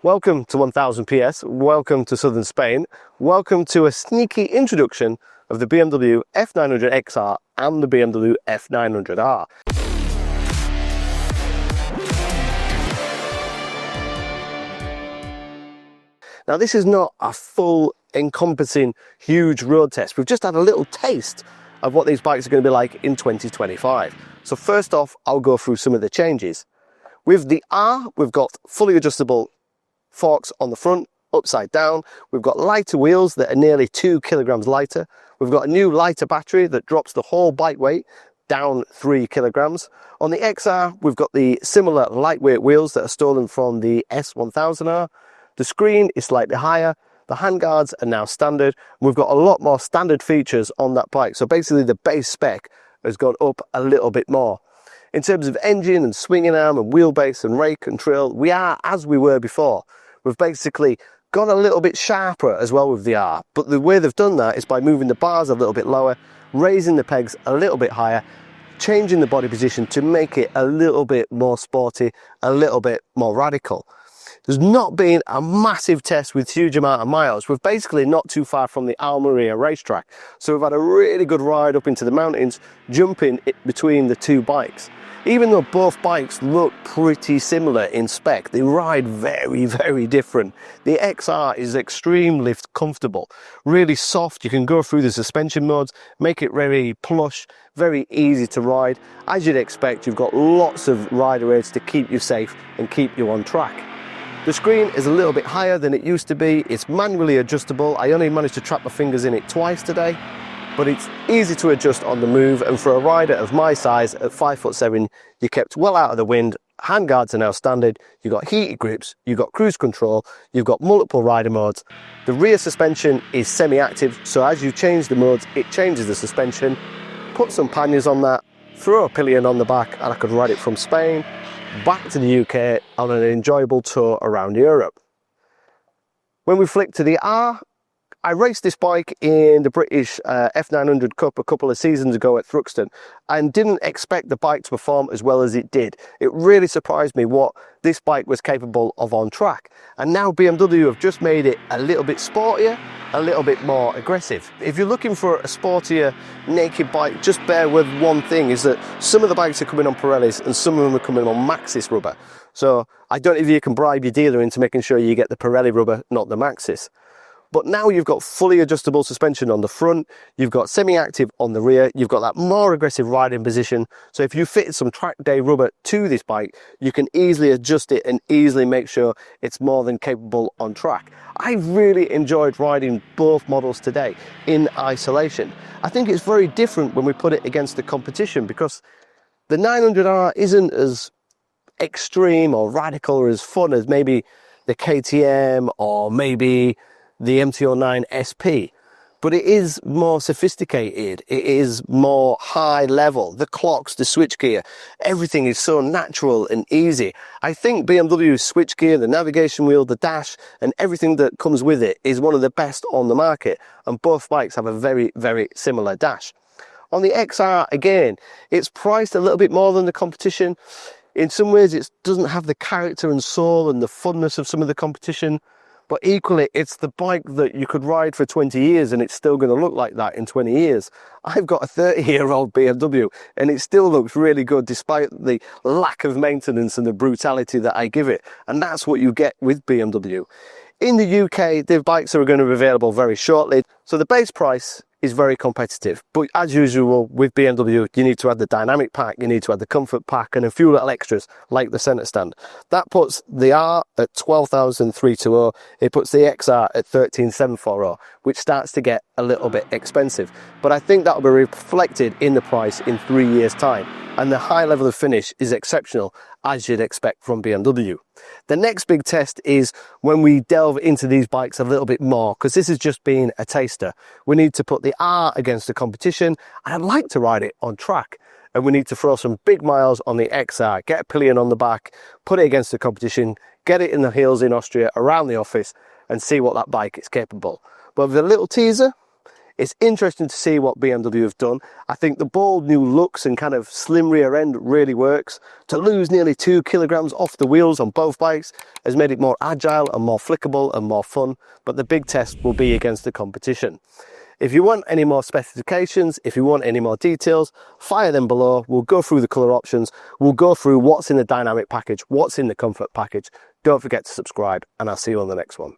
Welcome to 1000 PS, welcome to southern Spain, welcome to a sneaky introduction of the BMW F900 XR and the BMW F900R. Now this is not a full encompassing huge road test, we've just had a little taste of what these bikes are going to be like in 2025. So first off, I'll go through some of the changes. With the R, we've got fully adjustable forks on the front, upside down. We've got lighter wheels that are nearly 2 kilograms lighter. We've got a new lighter battery that drops the whole bike weight down 3 kilograms. On the XR, we've got the similar lightweight wheels that are stolen from the S1000R. The screen is slightly higher. The handguards are now standard. We've got a lot more standard features on that bike. So basically the base spec has gone up a little bit more. In terms of engine and swinging arm and wheelbase and rake and trail, we are as we were before. We've basically got a little bit sharper as well with the R, but the way they've done that is by moving the bars a little bit lower, raising the pegs a little bit higher, changing the body position to make it a little bit more sporty, a little bit more radical. There's not been a massive test with huge amount of miles. We're basically not too far from the Almeria racetrack, so we've had a really good ride up into the mountains, jumping between the two bikes. Even though both bikes look pretty similar in spec, they ride very, very different. The XR is extremely comfortable, really soft. You can go through the suspension modes, make it very plush, very easy to ride. As you'd expect, you've got lots of rider aids to keep you safe and keep you on track. The screen is a little bit higher than it used to be. It's manually adjustable. I only managed to trap my fingers in it twice today, but it's easy to adjust on the move, and for a rider of my size at 5'7", you're kept well out of the wind. Handguards are now standard. You've got heated grips, you've got cruise control, you've got multiple rider modes. The rear suspension is semi-active, so as you change the modes, it changes the suspension. Put some panniers on that, throw a pillion on the back, and I could ride it from Spain back to the UK on an enjoyable tour around Europe. When we flick to the R, I raced this bike in the British F900 Cup a couple of seasons ago at Thruxton and didn't expect the bike to perform as well as it did. It really surprised me what this bike was capable of on track. And now BMW have just made it a little bit sportier, a little bit more aggressive. If you're looking for a sportier naked bike, just bear with one thing, is that some of the bikes are coming on Pirellis and some of them are coming on Maxxis rubber. So I don't know if you can bribe your dealer into making sure you get the Pirelli rubber, not the Maxxis. But now you've got fully adjustable suspension on the front, you've got semi-active on the rear, you've got that more aggressive riding position. So if you fitted some track day rubber to this bike, you can easily adjust it and easily make sure it's more than capable on track. I really enjoyed riding both models today in isolation. I think it's very different when we put it against the competition, because the 900R isn't as extreme or radical or as fun as maybe the KTM or maybe the MT09 SP, but it is more sophisticated, it is more high level. The clocks, the switchgear, everything is so natural and easy. I think BMW's switchgear, the navigation wheel, the dash, and everything that comes with it is one of the best on the market, and both bikes have a very, very similar dash. On the XR, again, it's priced a little bit more than the competition. In some ways, it doesn't have the character and soul and the funness of some of the competition, but equally, it's the bike that you could ride for 20 years and it's still going to look like that in 20 years. I've got a 30-year-old BMW and it still looks really good despite the lack of maintenance and the brutality that I give it. And that's what you get with BMW. In the UK, the bikes are going to be available very shortly. So the base price is very competitive, but as usual with BMW, you need to add the dynamic pack, you need to add the comfort pack and a few little extras like the center stand. That puts the R at 12,320, it puts the XR at 13,740, which starts to get a little bit expensive, but I think that will be reflected in the price in 3 years time, and the high level of finish is exceptional as you'd expect from BMW. The next big test is when we delve into these bikes a little bit more, because this has just been a taster. We need to put the R against the competition, and I'd like to ride it on track. And we need to throw some big miles on the XR, get a pillion on the back, put it against the competition, get it in the hills in Austria, around the office, and see what that bike is capable. But with a little teaser, It's interesting to see what BMW have done. I think the bold new looks and kind of slim rear end really works. To lose nearly 2 kilograms off the wheels on both bikes has made it more agile and more flickable and more fun, but the big test will be against the competition. If you want any more specifications, if you want any more details, fire them below. We'll go through the colour options. We'll go through what's in the dynamic package, what's in the comfort package. Don't forget to subscribe, and I'll see you on the next one.